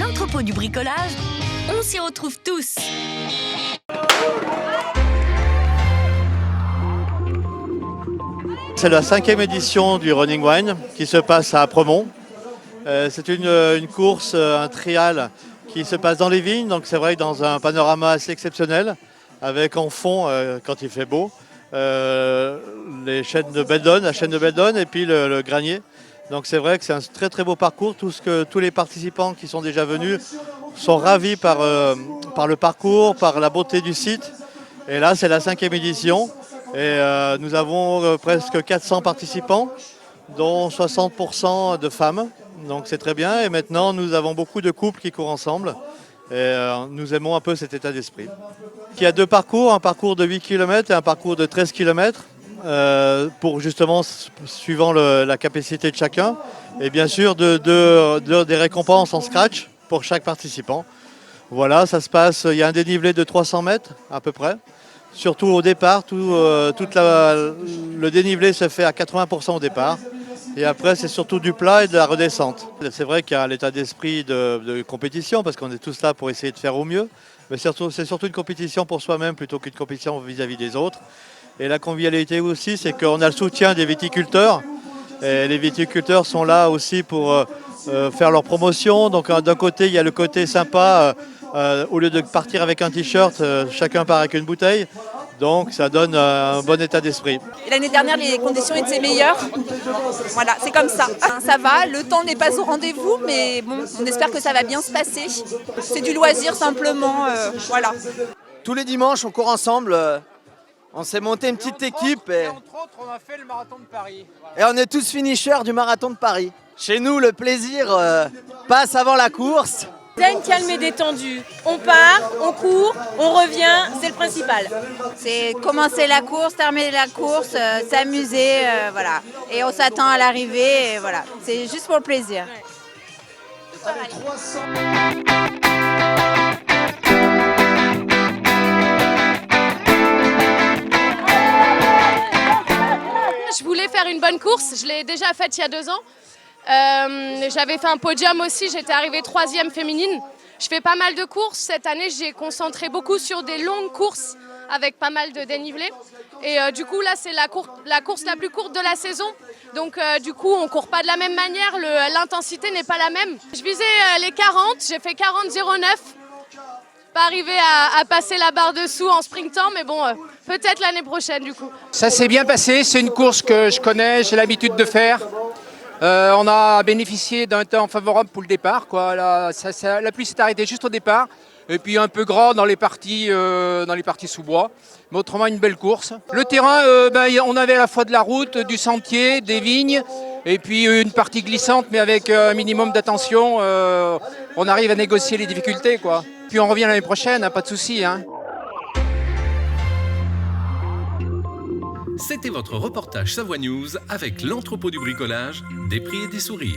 l'entrepôt du bricolage, on s'y retrouve tous. C'est la 5e édition du Running Wine qui se passe à Apremont. C'est une course, un trial qui se passe dans les vignes, donc c'est vrai que dans un panorama assez exceptionnel, avec en fond, quand il fait beau, les chaînes de Beldon, la chaîne de Beldon et puis le granier. Donc c'est vrai que c'est un très très beau parcours. Tous les participants qui sont déjà venus sont ravis par le parcours, par la beauté du site. Et là c'est la 5e édition et nous avons presque 400 participants, dont 60% de femmes. Donc c'est très bien. Et maintenant nous avons beaucoup de couples qui courent ensemble. Et nous aimons un peu cet état d'esprit. Il y a 2 parcours, un parcours de 8 km et un parcours de 13 km. Pour justement, suivant la capacité de chacun, et bien sûr des récompenses en scratch pour chaque participant. Voilà, ça se passe, il y a un dénivelé de 300 mètres à peu près. Surtout au départ, le dénivelé se fait à 80% au départ. Et après, c'est surtout du plat et de la redescente. C'est vrai qu'il y a l'état d'esprit de compétition, parce qu'on est tous là pour essayer de faire au mieux. Mais c'est surtout une compétition pour soi-même plutôt qu'une compétition vis-à-vis des autres. Et la convivialité aussi, c'est qu'on a le soutien des viticulteurs. Et les viticulteurs sont là aussi pour faire leur promotion. Donc d'un côté, il y a le côté sympa. Au lieu de partir avec un t-shirt, chacun part avec une bouteille. Donc ça donne un bon état d'esprit. L'année dernière, les conditions étaient meilleures. Voilà, c'est comme ça. Ça va, le temps n'est pas au rendez-vous, mais bon, on espère que ça va bien se passer. C'est du loisir simplement, voilà. Tous les dimanches, on court ensemble. On s'est monté une petite équipe et entre autres, on a fait le marathon de Paris. Et on est tous finishers du marathon de Paris. Chez nous, le plaisir passe avant la course. Zen, calme et détendu. On part, on court, on revient, c'est le principal. C'est commencer la course, terminer la course, s'amuser, voilà. Et on s'attend à l'arrivée, et voilà. C'est juste pour le plaisir. Je voulais faire une bonne course, je l'ai déjà faite il y a 2 ans. J'avais fait un podium aussi, j'étais arrivée 3e féminine. Je fais pas mal de courses, cette année j'ai concentré beaucoup sur des longues courses avec pas mal de dénivelé. Et du coup là c'est la course la plus courte de la saison. Donc du coup on court pas de la même manière, l'intensité n'est pas la même. Je visais les 40, j'ai fait 40,09. Pas arrivé à passer la barre dessous en sprintant, mais bon, peut-être l'année prochaine du coup. Ça s'est bien passé, c'est une course que je connais, j'ai l'habitude de faire. On a bénéficié d'un temps favorable pour le départ, quoi. La pluie s'est arrêtée juste au départ, et puis un peu gras dans les parties sous-bois. Mais autrement, une belle course. Le terrain, on avait à la fois de la route, du sentier, des vignes, et puis une partie glissante, mais avec un minimum d'attention, on arrive à négocier les difficultés, quoi. Puis on revient l'année prochaine, hein, pas de souci, hein. C'était votre reportage Savoie News avec l'entrepôt du bricolage, des prix et des sourires.